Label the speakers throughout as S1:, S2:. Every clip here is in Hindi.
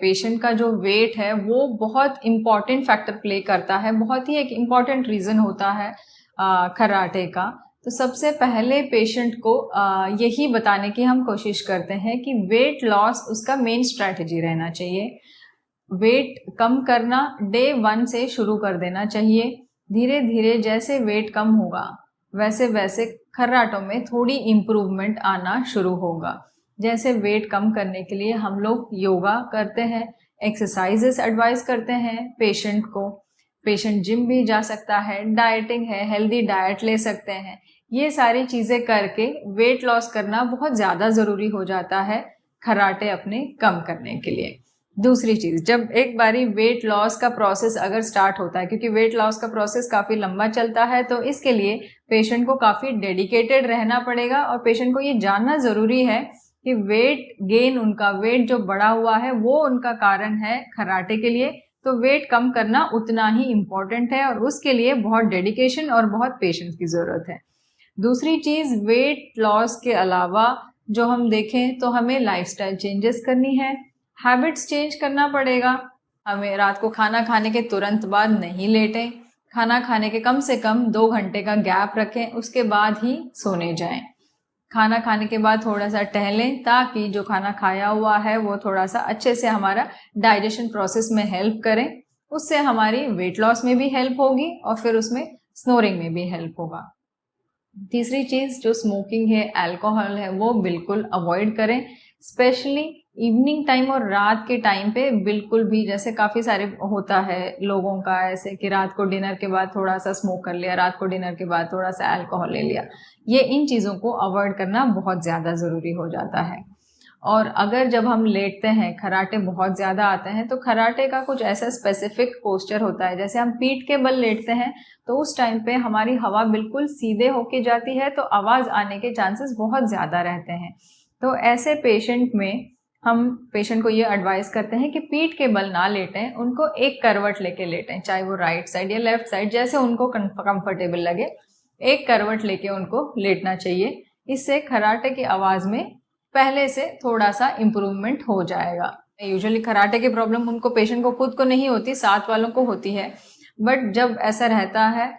S1: पेशेंट का जो वेट है वो बहुत इम्पॉर्टेंट फैक्टर प्ले करता है, बहुत ही एक इम्पॉर्टेंट रीज़न होता है कराटे का। तो सबसे पहले पेशेंट को यही बताने की हम कोशिश करते हैं कि वेट लॉस उसका मेन स्ट्रैटेजी रहना चाहिए। वेट कम करना डे 1 से शुरू कर देना चाहिए। धीरे धीरे जैसे वेट कम होगा वैसे वैसे खर्राटों में थोड़ी इम्प्रूवमेंट आना शुरू होगा। जैसे वेट कम करने के लिए हम लोग योगा करते हैं, एक्सरसाइजेस एडवाइस करते हैं पेशेंट को। पेशेंट जिम भी जा सकता है, डाइटिंग है, हेल्दी डाइट ले सकते हैं। ये सारी चीज़ें करके वेट लॉस करना बहुत ज़्यादा ज़रूरी हो जाता है खर्राटे अपने कम करने के लिए। दूसरी चीज़, जब एक बारी वेट लॉस का प्रोसेस अगर स्टार्ट होता है, क्योंकि वेट लॉस का प्रोसेस काफ़ी लंबा चलता है, तो इसके लिए पेशेंट को काफ़ी डेडिकेटेड रहना पड़ेगा और पेशेंट को ये जानना ज़रूरी है कि वेट गेन, उनका वेट जो बढ़ा हुआ है वो उनका कारण है खर्राटे के लिए। तो वेट कम करना उतना ही इम्पॉर्टेंट है और उसके लिए बहुत डेडिकेशन और बहुत पेशेंस की ज़रूरत है। दूसरी चीज़, वेट लॉस के अलावा जो हम देखें तो हमें लाइफस्टाइल चेंजेस करनी है, हैबिट्स चेंज करना पड़ेगा। हमें रात को खाना खाने के तुरंत बाद नहीं लेटें, खाना खाने के कम से कम 2 घंटे का गैप रखें, उसके बाद ही सोने जाएं। खाना खाने के बाद थोड़ा सा टहलें ताकि जो खाना खाया हुआ है वो थोड़ा सा अच्छे से हमारा डाइजेशन प्रोसेस में हेल्प करें। उससे हमारी वेट लॉस में भी हेल्प होगी और फिर उसमें स्नोरिंग में भी हेल्प होगा। तीसरी चीज़, जो स्मोकिंग है, अल्कोहल है, वो बिल्कुल अवॉइड करें। स्पेशली इवनिंग टाइम और रात के टाइम पे बिल्कुल भी, जैसे काफ़ी सारे होता है लोगों का ऐसे कि रात को डिनर के बाद थोड़ा सा स्मोक कर लिया, रात को डिनर के बाद थोड़ा सा अल्कोहल ले लिया। ये इन चीज़ों को अवॉइड करना बहुत ज़्यादा ज़रूरी हो जाता है। और अगर जब हम लेटते हैं, खर्राटे बहुत ज़्यादा आते हैं, तो खर्राटे का कुछ ऐसा स्पेसिफिक पोस्चर होता है, जैसे हम पीठ के बल लेटते हैं तो उस टाइम पे हमारी हवा बिल्कुल सीधे होके जाती है, तो आवाज़ आने के चांसेस बहुत ज़्यादा रहते हैं। तो ऐसे पेशेंट में हम पेशेंट को ये एडवाइस करते हैं कि पीठ के बल ना लेटें, उनको एक करवट लेके लेटें, चाहे वो राइट साइड या लेफ्ट साइड, जैसे उनको कंफर्टेबल लगे। एक करवट लेके उनको लेटना चाहिए। इससे खर्राटे की आवाज़ में पहले से थोड़ा सा इम्प्रूवमेंट हो जाएगा। यूजुअली खर्राटे की प्रॉब्लम उनको, पेशेंट को खुद को नहीं होती, साथ वालों को होती है। बट जब ऐसा रहता है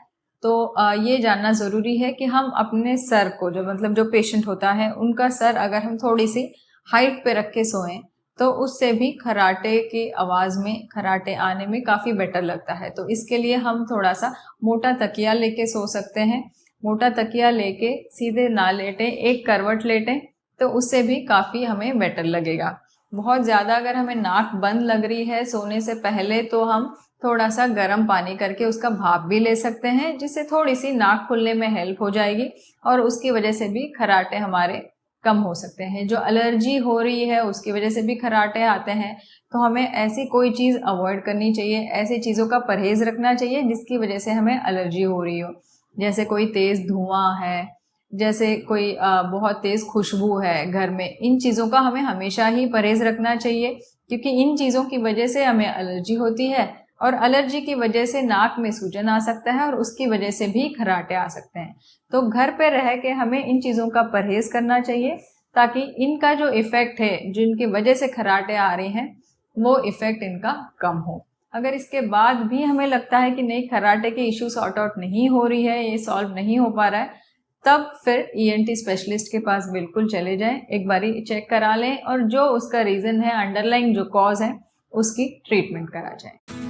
S1: तो ये जानना ज़रूरी है कि हम अपने सर को, जो मतलब जो पेशेंट होता है उनका सर अगर हम थोड़ी सी हाइट पे रख के सोएं तो उससे भी खर्राटे की आवाज़ में, खर्राटे आने में काफ़ी बेटर लगता है। तो इसके लिए हम थोड़ा सा मोटा तकिया लेके सो सकते हैं। मोटा तकिया लेके सीधे ना लेटें, एक करवट लेटें, तो उससे भी काफ़ी हमें बेटर लगेगा। बहुत ज़्यादा अगर हमें नाक बंद लग रही है सोने से पहले, तो हम थोड़ा सा गर्म पानी करके उसका भाप भी ले सकते हैं, जिससे थोड़ी सी नाक खुलने में हेल्प हो जाएगी और उसकी वजह से भी खर्राटे हमारे कम हो सकते हैं। जो एलर्जी हो रही है उसकी वजह से भी खर्राटे आते हैं, तो हमें ऐसी कोई चीज़ अवॉइड करनी चाहिए, ऐसी चीज़ों का परहेज़ रखना चाहिए जिसकी वजह से हमें एलर्जी हो रही हो। जैसे कोई तेज़ धुआं है, जैसे कोई बहुत तेज़ खुशबू है घर में, इन चीज़ों का हमें हमेशा ही परहेज़ रखना चाहिए, क्योंकि इन चीज़ों की वजह से हमें एलर्जी होती है और एलर्जी की वजह से नाक में सूजन आ सकता है और उसकी वजह से भी खर्राटे आ सकते हैं। तो घर पे रह के हमें इन चीज़ों का परहेज़ करना चाहिए ताकि इनका जो इफ़ेक्ट है, जिनकी वजह से खर्राटे आ रहे हैं, वो इफ़ेक्ट इनका कम हो। अगर इसके बाद भी हमें लगता है कि नहीं, खर्राटे के इशू सॉर्ट आउट नहीं हो रही है, ये सॉल्व नहीं हो पा रहा है, तब फिर ईएनटी स्पेशलिस्ट के पास बिल्कुल चले जाएं, एक बारी चेक करा लें और जो उसका रीज़न है, अंडरलाइंग जो कॉज है, उसकी ट्रीटमेंट करा जाए।